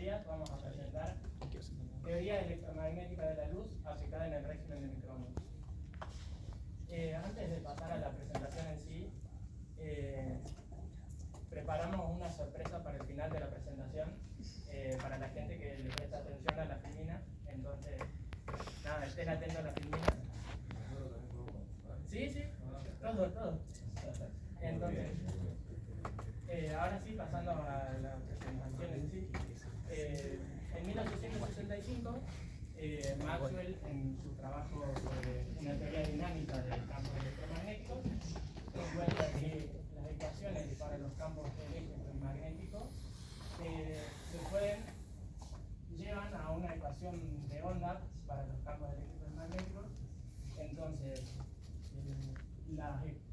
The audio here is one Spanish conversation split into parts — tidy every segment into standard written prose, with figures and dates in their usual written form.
días vamos a presentar teoría electromagnética de la luz aplicada en el régimen de microondas. Antes de pasar a la presentación en sí, preparamos una sorpresa para el final de la presentación, para la gente que le presta atención a la filmina. Entonces, nada, estén atentos a la filmina. Sí, todo. Entonces, ahora sí, pasando a la presentación en sí. En 1865, Maxwell, en su trabajo sobre una teoría dinámica de campos electromagnéticos, encuentra que las ecuaciones para los campos electromagnéticos llevan a una ecuación de onda para los campos electromagnéticos. Entonces,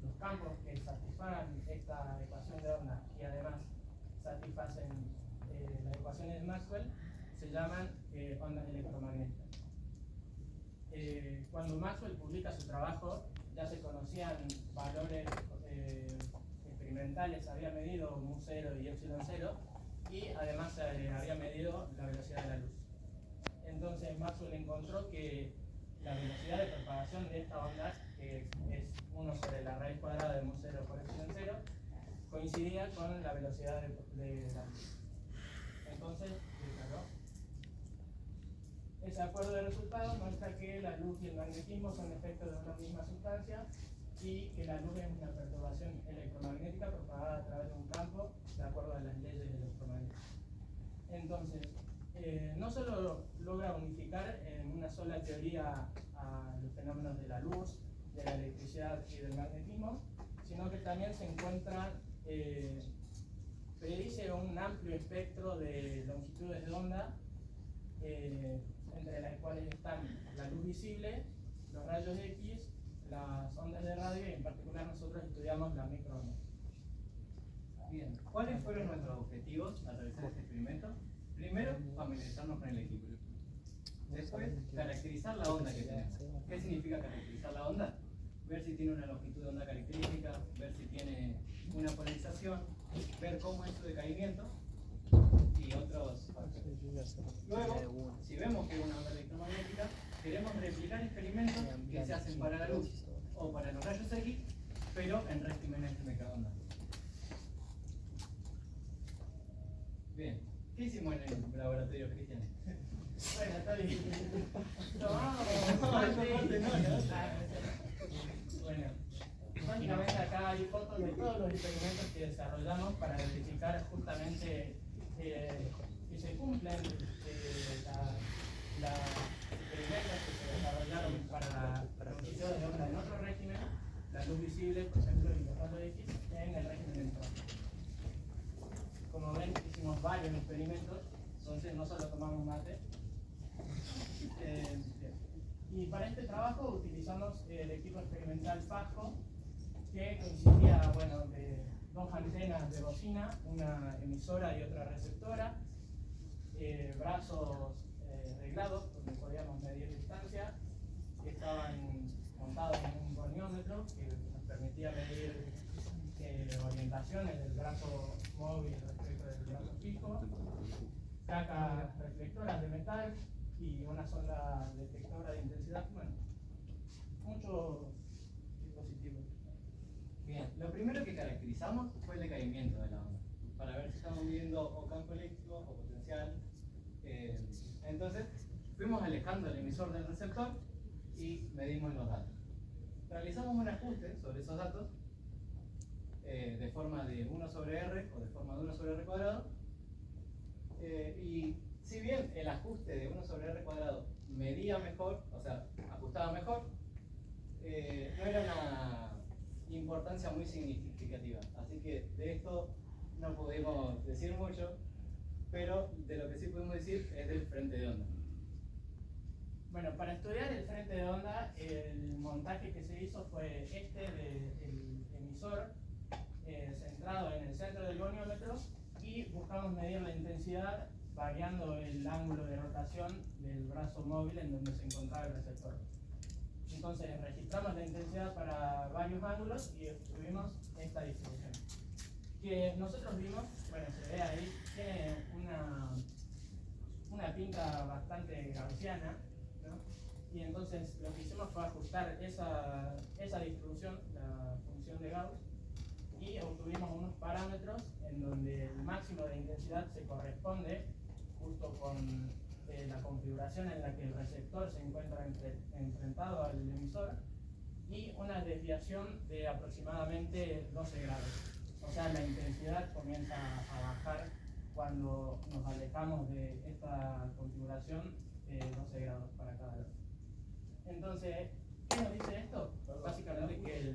los campos que satisfagan esta ecuación de onda y además satisfacen las ecuaciones de Maxwell se llaman ondas electromagnéticas. Cuando Maxwell publica su trabajo, ya se conocían valores experimentales, había medido mu0 y epsilon0 y además se había medido la velocidad de la luz. Entonces Maxwell encontró que la velocidad de propagación de esta onda, que es 1 sobre la raíz cuadrada de mu0 por epsilon0, coincidía con la velocidad de la luz. Entonces, ese acuerdo de resultados muestra que la luz y el magnetismo son efectos de una misma sustancia y que la luz es una perturbación electromagnética propagada a través de un campo de acuerdo a las leyes electromagnéticas. Entonces, no solo logra unificar en una sola teoría a los fenómenos de la luz, de la electricidad y del magnetismo, sino que también se encuentra, predice un amplio espectro de longitudes de onda, entre las cuales están la luz visible, los rayos X, las ondas de radio y en particular nosotros estudiamos las microondas. Bien, ¿cuáles fueron nuestros objetivos al realizar este experimento? Primero, familiarizarnos con el equipo. Después, caracterizar la onda que tenemos. ¿Qué significa caracterizar la onda? Ver si tiene una longitud de onda característica, ver si tiene una polarización, ver cómo es su decaimiento y otros factores. Luego, si vemos que es una onda electromagnética, queremos replicar experimentos que se hacen para la luz o para los rayos X, pero en regímenes de microondas. Bien, ¿qué hicimos en el laboratorio, Cristian? Bueno, está bien. Bueno, básicamente acá hay fotos de todos los experimentos que desarrollamos para verificar justamente que se cumplen los experimentos que se desarrollaron para longitud de onda en otro régimen, la luz visible, por ejemplo, y los rayos X en el régimen de microondas. Como ven, hicimos varios experimentos, entonces no solo tomamos mate. Y para este trabajo utilizamos el equipo experimental FASCO, que consistía de dos antenas de bocina, una emisora y otra receptora, brazos reglados donde podíamos medir distancia, que estaban montados en un goniómetro que nos permitía medir orientaciones del brazo móvil respecto del brazo fijo, placas reflectoras de metal y una sonda detectora de intensidad. Bueno, muchos dispositivos. Bien, lo primero que caracterizamos fue el decaimiento de la onda, para ver si estamos midiendo o campo eléctrico o potencial. Entonces, fuimos alejando el emisor del receptor y medimos los datos. Realizamos un ajuste sobre esos datos de forma de 1 sobre R o de forma de 1 sobre R cuadrado. Y si bien el ajuste de 1 sobre R cuadrado medía mejor, o sea, ajustaba mejor, no era una importancia muy significativa. Así que de esto no pudimos decir mucho, pero de lo que sí pudimos decir es del frente de onda. Bueno, para estudiar el frente de onda, el montaje que se hizo fue este del emisor centrado en el centro del goniómetro y buscamos medir la intensidad variando el ángulo de rotación del brazo móvil en donde se encontraba el receptor. Entonces registramos la intensidad para varios ángulos y obtuvimos esta distribución. Que nosotros vimos, bueno, se ve ahí, tiene bastante gaussiana, ¿no? Y entonces lo que hicimos fue ajustar esa distribución, la función de Gauss, y obtuvimos unos parámetros en donde el máximo de intensidad se corresponde justo con la configuración en la que el receptor se encuentra enfrentado al emisor, y una desviación de aproximadamente 12 grados. O sea, la intensidad comienza a bajar cuando nos alejamos de esta configuración 12 grados para cada lado. Entonces, ¿qué nos dice esto? Básicamente que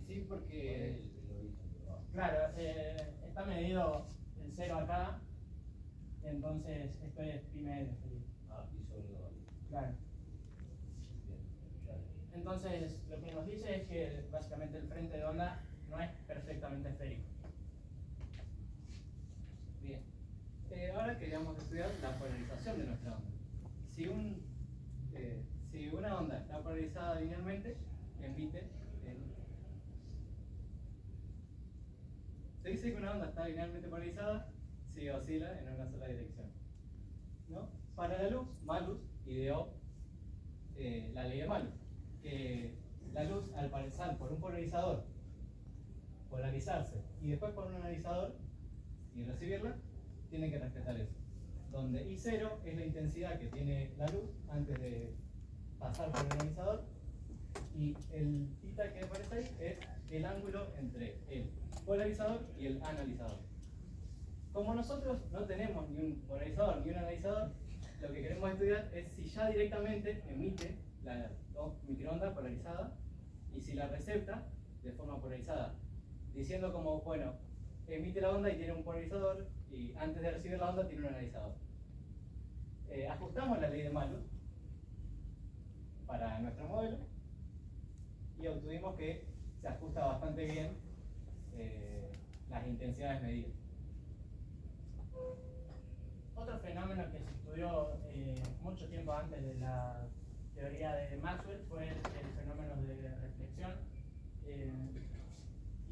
sí, porque claro, está medido el 0 acá, entonces esto es pi medio. Claro. Entonces, lo que nos dice es que básicamente el frente de onda no es perfectamente esférico. bien. Ahora queríamos estudiar la polarización de nuestra onda. Si una onda está polarizada linealmente, emite se dice que una onda está linealmente polarizada si oscila en una sola dirección, ¿no? Para la luz, Malus ideó la ley de Malus, que la luz al pasar por un polarizador, polarizarse y después por un analizador y recibirla, tiene que respetar eso. Donde I0 es la intensidad que tiene la luz antes de pasar por el analizador, y el θ que aparece ahí es el ángulo entre el polarizador y el analizador. Como nosotros no tenemos ni un polarizador ni un analizador, lo que queremos estudiar es si ya directamente emite la microonda polarizada y si la recepta de forma polarizada, diciendo como, bueno, emite la onda y tiene un polarizador, y antes de recibir la onda tiene un analizador. Ajustamos la ley de Malus para nuestro modelo y obtuvimos que se ajusta bastante bien las intensidades medidas. Otro fenómeno que se estudió mucho tiempo antes de la teoría de Maxwell fue el fenómeno de reflexión.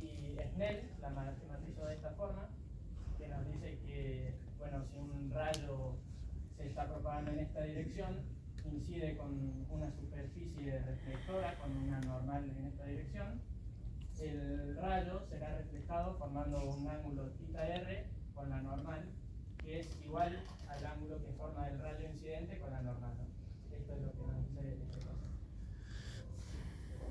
Y Snell la matematizó de esta forma, que nos dice que, bueno, si un rayo se está propagando en esta dirección, incide con una superficie reflectora, con una normal en esta dirección, el rayo será reflejado formando un ángulo θr con la normal, que es igual al ángulo que forma el rayo incidente con la normal, ¿no? Esto es lo que nos dice este caso.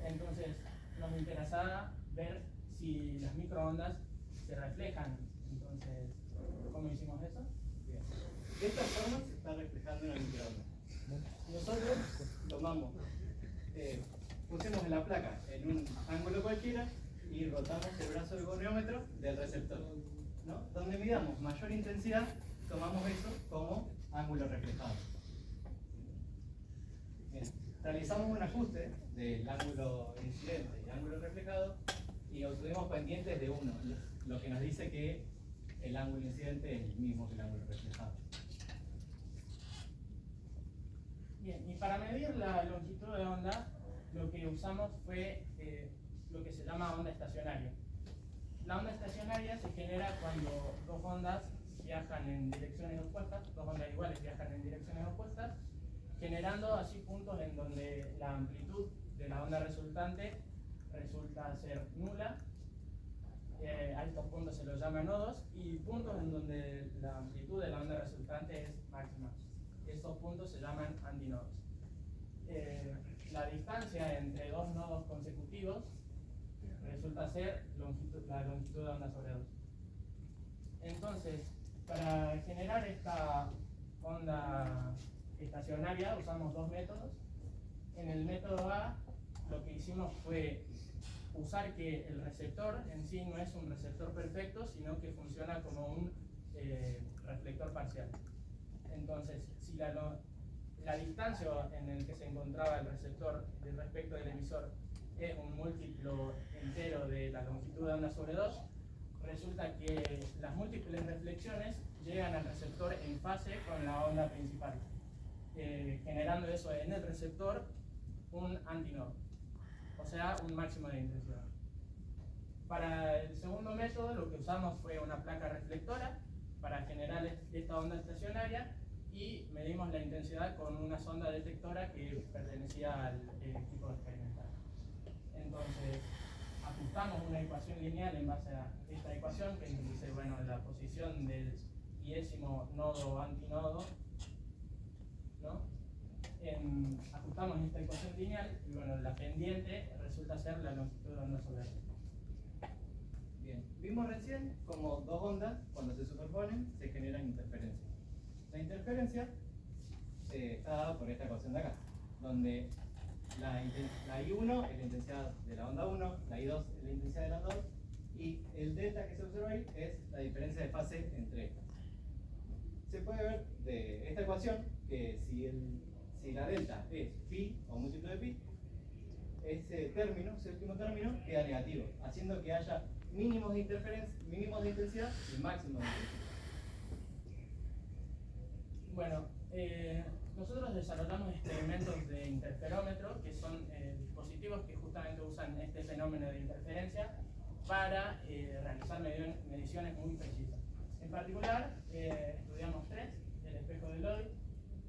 Entonces, nos interesaba ver si las microondas se reflejan. Entonces, ¿cómo hicimos eso? Bien. De esta forma se está reflejando una microonda. Nosotros tomamos, pusimos en la placa en un ángulo cualquiera y rotamos el brazo del goniómetro del receptor, ¿no? Donde midamos mayor intensidad, tomamos eso como ángulo reflejado. Bien. Realizamos un ajuste del ángulo incidente y ángulo reflejado y obtuvimos pendientes de 1, lo que nos dice que el ángulo incidente es el mismo que el ángulo reflejado. Bien, y para medir la longitud de onda, lo que usamos fue lo que se llama onda estacionaria. La onda estacionaria se genera cuando dos ondas viajan en direcciones opuestas, dos ondas iguales viajan en direcciones opuestas, generando así puntos en donde la amplitud de la onda resultante resulta ser nula. A estos puntos se los llama nodos, y puntos en donde la amplitud de la onda resultante es máxima. Estos puntos se llaman antinodos. La distancia entre dos nodos consecutivos resulta ser la longitud de onda sobre 2. Entonces, para generar esta onda estacionaria usamos dos métodos. En el método A, lo que hicimos fue usar que el receptor en sí no es un receptor perfecto, sino que funciona como un reflector parcial. Entonces, si la distancia en el que se encontraba el receptor respecto del emisor es un múltiplo entero de la longitud de onda sobre 2, resulta que las múltiples reflexiones llegan al receptor en fase con la onda principal, generando eso en el receptor un antinodo, o sea, un máximo de intensidad. Para el segundo método lo que usamos fue una placa reflectora para generar esta onda estacionaria y medimos la intensidad con una sonda detectora que pertenecía al equipo experimental. Entonces, ajustamos una ecuación lineal en base a esta ecuación que nos dice, bueno, la posición del iésimo nodo o antinodo, ¿no? Ajustamos esta ecuación lineal y bueno, la pendiente resulta ser la longitud de onda solar. Bien, vimos recién como dos ondas, cuando se superponen, se generan interferencias. La interferencia está dada por esta ecuación de acá, donde la I1 es la intensidad de la onda 1, la I2 es la intensidad de la onda 2, y el delta que se observa ahí es la diferencia de fase entre estas. Se puede ver de esta ecuación que si la delta es pi o múltiplo de pi, ese último término, queda negativo, haciendo que haya mínimos de interferencia, mínimos de intensidad y máximos de intensidad. Bueno, nosotros desarrollamos experimentos de interferómetro, que son dispositivos que justamente usan este fenómeno de interferencia para realizar mediciones muy precisas. En particular, estudiamos tres: el espejo de Lloyd,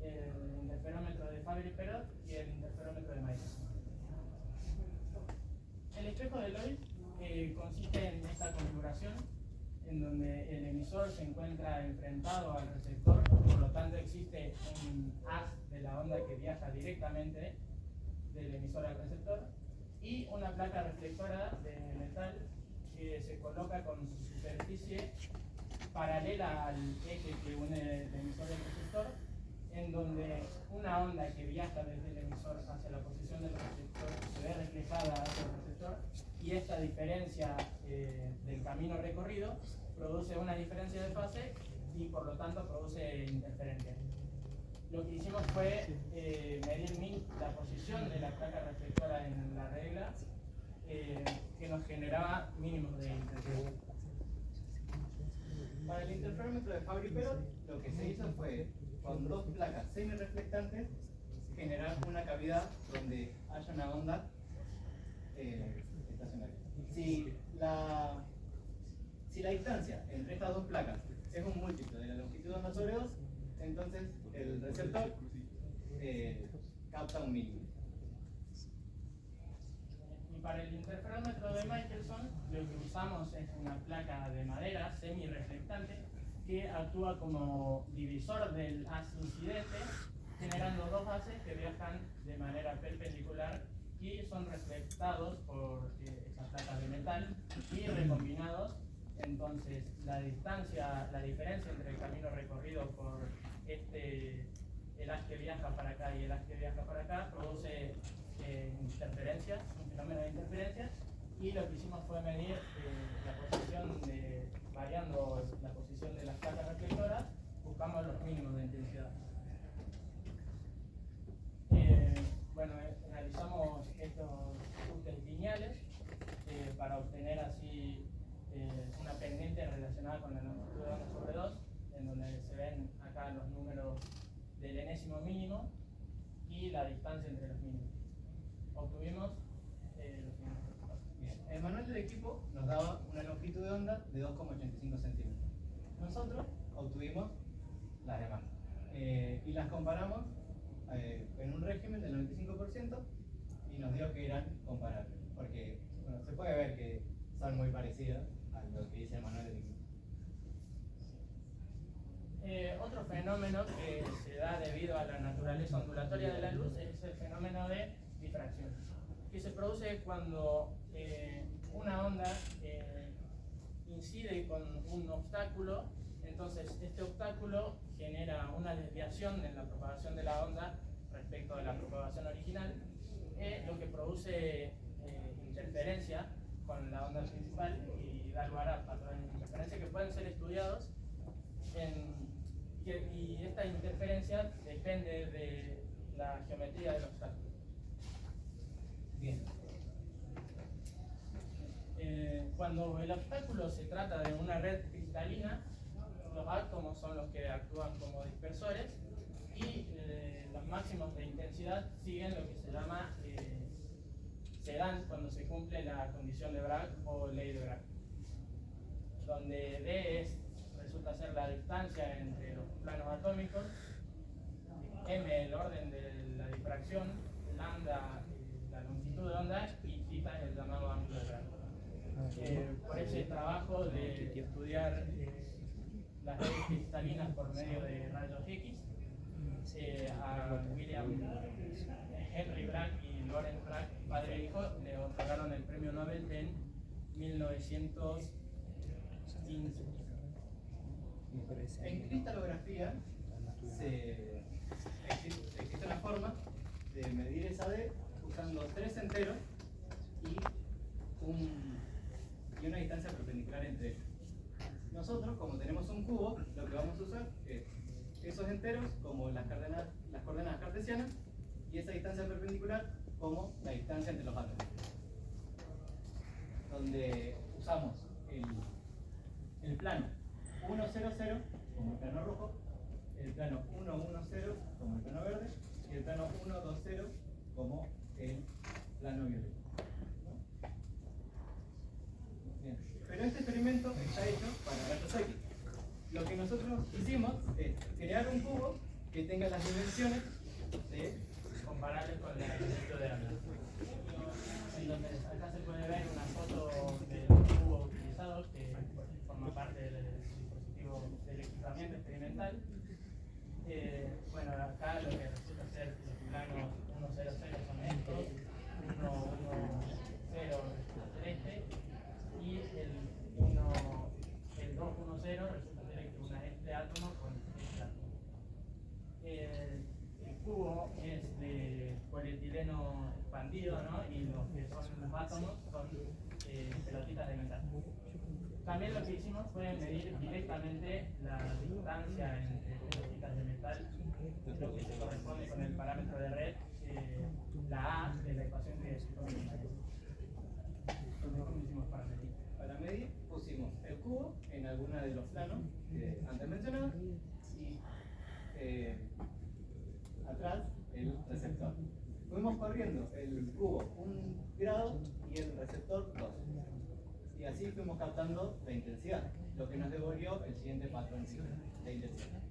el interferómetro de Fabry-Perot y el interferómetro de Michelson. El espejo de Lloyd consiste en esta configuración en donde el emisor se encuentra enfrentado al receptor, por lo tanto existe un haz de la onda que viaja directamente del emisor al receptor y una placa reflectora de metal que se coloca con su superficie paralela al eje que une el emisor y el receptor, en donde una onda que viaja desde el emisor hacia la posición del receptor se ve reflejada hacia el receptor, y esta diferencia del camino recorrido produce una diferencia de fase y por lo tanto produce interferencia. Lo que hicimos fue medir la posición de la placa reflectora en la regla, que nos generaba mínimos de intensidad. Para el interferómetro de Fabry-Perot, lo que se hizo fue, con dos placas semireflectantes, generar una cavidad donde haya una onda estacionaria. Si la distancia entre estas dos placas es un múltiplo de la longitud de onda sobre 2, entonces el receptor capta un mínimo. Y para el interferómetro de Michelson, lo que usamos es una placa de madera semireflectante que actúa como divisor del haz incidente, generando dos haces que viajan de manera perpendicular y son reflectados por esas placas de metal y recombinados. Entonces la diferencia entre el camino recorrido por el haz que viaja para acá y el haz que viaja para acá produce interferencias, un fenómeno de interferencias, y lo que hicimos fue medir variando la posición de las placas reflectoras, buscamos los mínimos de intensidad. Bueno, realizamos estos ajustes lineales para obtener así una pendiente relacionada con la longitud de onda sobre 2, en donde se ven acá los números del enésimo mínimo y la distancia entre los mínimos. Obtuvimos los siguientes resultados. Bien. El manual del equipo nos daba una longitud de onda de 2,85 centímetros. Nosotros obtuvimos las demás y las comparamos en un régimen del 95% y nos dio que eran comparables, porque bueno, se puede ver que son muy parecidas a lo que dice el manual del equipo. Otro fenómeno que se da debido a la naturaleza ondulatoria de la luz es el fenómeno de difracción, que se produce cuando una onda incide con un obstáculo. Entonces este obstáculo genera una desviación en la propagación de la onda respecto de la propagación original, lo que produce interferencia con la onda principal y da lugar a patrones de interferencia que pueden ser estudiados y esta interferencia depende de la geometría del obstáculo. Bien. Cuando el obstáculo se trata de una red cristalina, los átomos son los que actúan como dispersores y los máximos de intensidad siguen lo que se dan cuando se cumple la condición de Bragg o ley de Bragg, donde D resulta ser la distancia entre los planos atómicos, m el orden de la difracción, lambda la longitud de onda y θ el llamado ángulo de Bragg. Por ese trabajo de estudiar las redes cristalinas por medio de rayos X, a William Henry Bragg y Lawrence Bragg, padre e hijo, le otorgaron el premio Nobel en 1915. En cristalografía existe una forma de medir esa D usando 3 enteros y una distancia perpendicular entre ellos. Nosotros, como tenemos un cubo, lo que vamos a usar es esos enteros como las coordenadas cartesianas y esa distancia perpendicular como la distancia entre los átomos. Donde usamos el plano 1, 0, 0 como el plano rojo, el plano 1, 1, 0 como el plano verde y el plano 1, 2, 0 como el plano violeta. Bien. Pero este experimento está hecho para rayos X. Lo que nosotros hicimos es crear un cubo que tenga las dimensiones comparables con la longitud de onda. Entonces, acá se puede ver una foto del cubo utilizado que forma parte del dispositivo del equipamiento experimental. Bueno, acá lo que resulta ser los planos 1, 0, 0 son estos, 1, 1, 0 resulta ser este, y el 2, 1, 0 resulta ser que una este átomo con este átomo. El cubo es de polietileno expandido, ¿no? Y los que son los átomos son pelotitas de metal. También lo que hicimos fue medir directamente la distancia entre pelotitas de metal, lo que se corresponde con el parámetro de red, la A de la ecuación que desciframos ahí. Entonces, ¿cómo hicimos para medir? Para medir pusimos el cubo en alguno de los planos antes mencionados y atrás el receptor. Fuimos corriendo el cubo 1 grado y el receptor 2. Y así fuimos captando la intensidad, lo que nos devolvió el siguiente patrón de intensidad.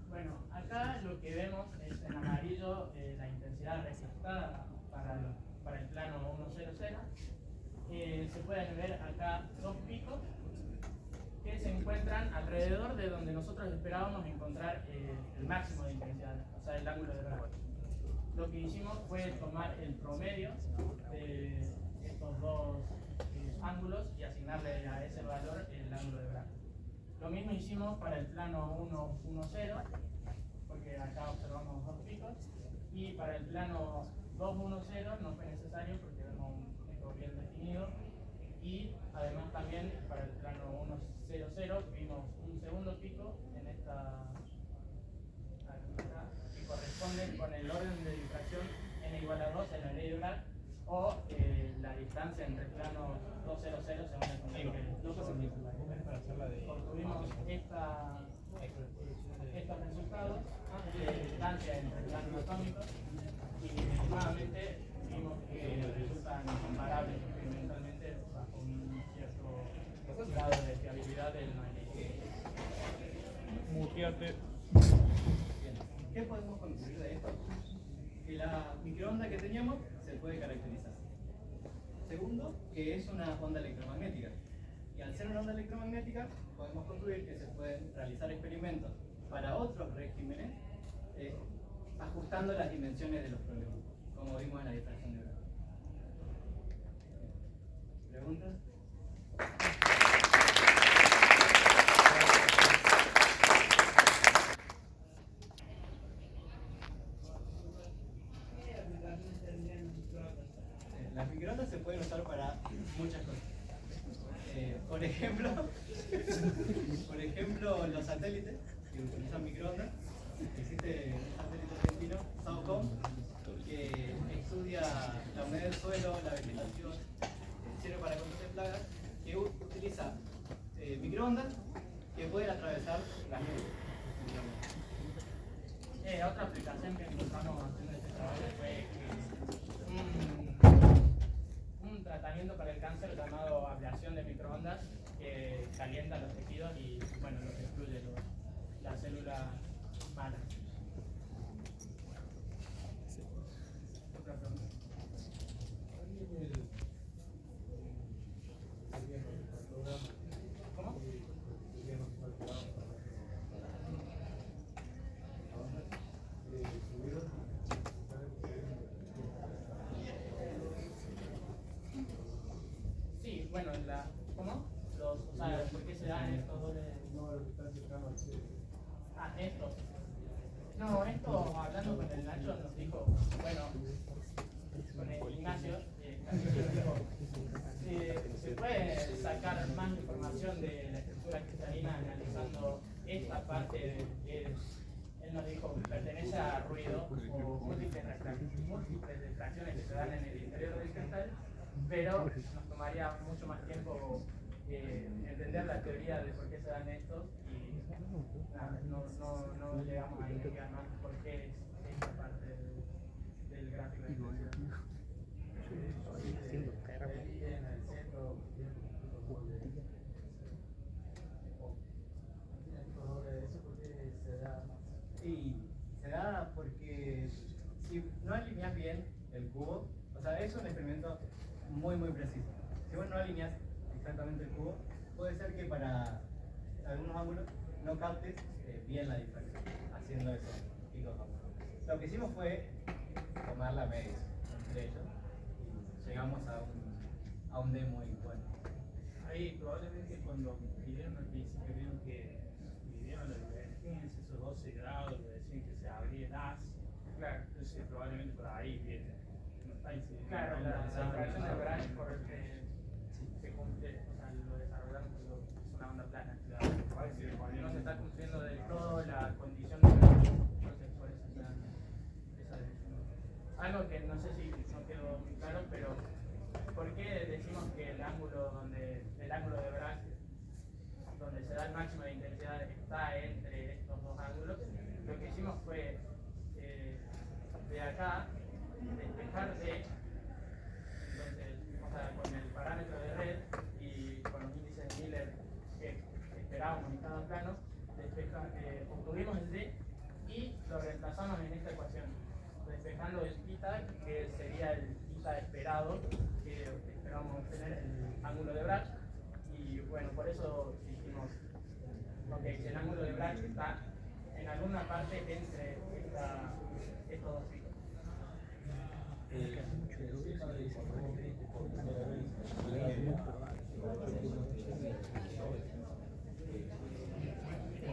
Bueno, acá lo que vemos es en amarillo la intensidad registrada para el plano 1, 0, 0. Se pueden ver acá dos picos que se encuentran alrededor de donde nosotros esperábamos encontrar el máximo de intensidad, o sea, el ángulo de Bragg. Lo que hicimos fue tomar el promedio de estos dos ángulos y asignarle a ese valor el ángulo de Bragg. Lo mismo hicimos para el plano 1, 1, 0, porque acá observamos dos picos, y para el plano 2, 1, 0 no fue necesario porque vemos un pico bien definido, y además también para el plano 1, 0, 0 vimos un segundo pico en esta que corresponde con el orden de difracción n igual a 2 en la ley de Bragg, o la distancia entre planos 2, 0, 0 según el concepto que obtuvimos estos resultados de distancia entre planos atómicos y nuevamente vimos que resultan comparables experimentalmente bajo un cierto grado de fiabilidad del magnetismo. Muteate. ¿Qué podemos concluir de esto? Que la microonda que teníamos se puede caracterizar. Segundo, que es una onda electromagnética. Y al ser una onda electromagnética, podemos concluir que se pueden realizar experimentos para otros regímenes ajustando las dimensiones de los problemas, como vimos en la difracción de Bragg. ¿Preguntas? Las microondas se pueden usar para muchas cosas. Por ejemplo, los satélites que utilizan microondas. Existe un satélite argentino, SAOCOM, que estudia la humedad del suelo, la vegetación, sirve para combatir plagas, que utiliza microondas que pueden atravesar las nubes. Otra aplicación que encontramos haciendo este trabajo fue un tratamiento para el cáncer llamado ablación de microondas, que calienta los tejidos y bueno, los destruye las células malas. ¿Otra pregunta? ¿Cómo? Sí, bueno, ¿cómo? O sea, ¿por qué se dan estos dobles? Estos. No, esto, hablando con el Nacho, nos dijo, bueno, con el Ignacio, se puede sacar más información de la estructura cristalina analizando esta parte él nos dijo, pertenece a ruido o múltiples refracciones que se dan en el interior del cristal, pero nos tomaría mucho más tiempo entender la teoría de por qué se dan estos y nada, no llegamos a investigar más por qué es esta parte del gráfico de intensidad. Sí, se da porque si no alineas bien el cubo, o sea, es un experimento muy preciso. Si vos no alineas exactamente el cubo, puede ser que para algunos ángulos no captes bien la diferencia haciendo esos picos ángulos. Lo que hicimos fue tomar la media entre ellos y llegamos a un D muy bueno. Ahí probablemente cuando midieron al principio vieron que midieron la divergencia, esos 12 grados, que decían que se abría el haz. Claro, entonces probablemente por ahí viene. No está incidiendo. Claro, la fracción de Bragg se cumple, o sea, lo desarrollaron porque es una onda plana. Claro. No se está cumpliendo del todo la condición de Bragg, entonces por eso se da esa definición. Algo que no sé si no quedó muy claro, pero ¿por qué decimos que el ángulo de Bragg, donde se da el máximo de intensidad, está entre estos dos ángulos? Lo que hicimos fue de acá despejar D, entonces, o sea, con el parámetro de red y con los índices de Miller que esperábamos en cada plano, obtuvimos el D y lo reemplazamos en esta ecuación, despejando el θ, que sería el θ esperado, que esperábamos obtener el ángulo de Bragg, y bueno, por eso dijimos, ok, si el ángulo de Bragg está en alguna parte entre estos dos picos. ¿El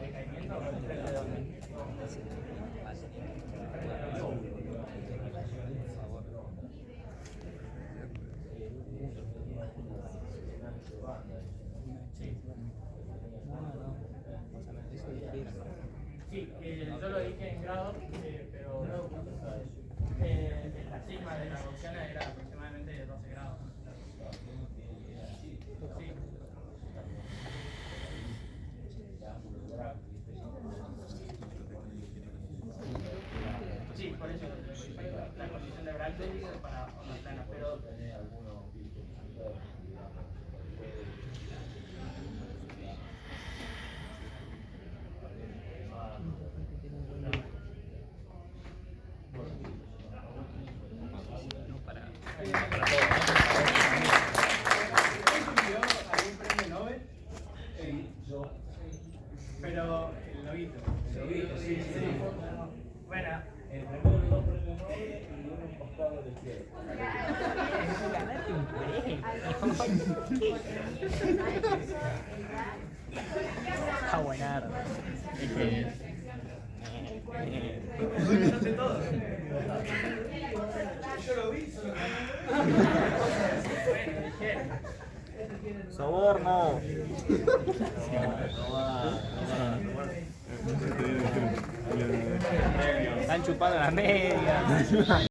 decaimiento depende de dónde? Sí, yo lo dije en grados, pero la sigma de la Gaussiana era aproximadamente 12 grados. Sí, por eso la condición de Bragg es para ondas planas, pero Pero el loguito. Sí. bueno, El primero de los premios Nobel y uno emboscado de izquierda. Ganate un premio. Está buenardo. Es que... Yo sé todo. Yo lo vi, solo Soborno. Están chupando las medias.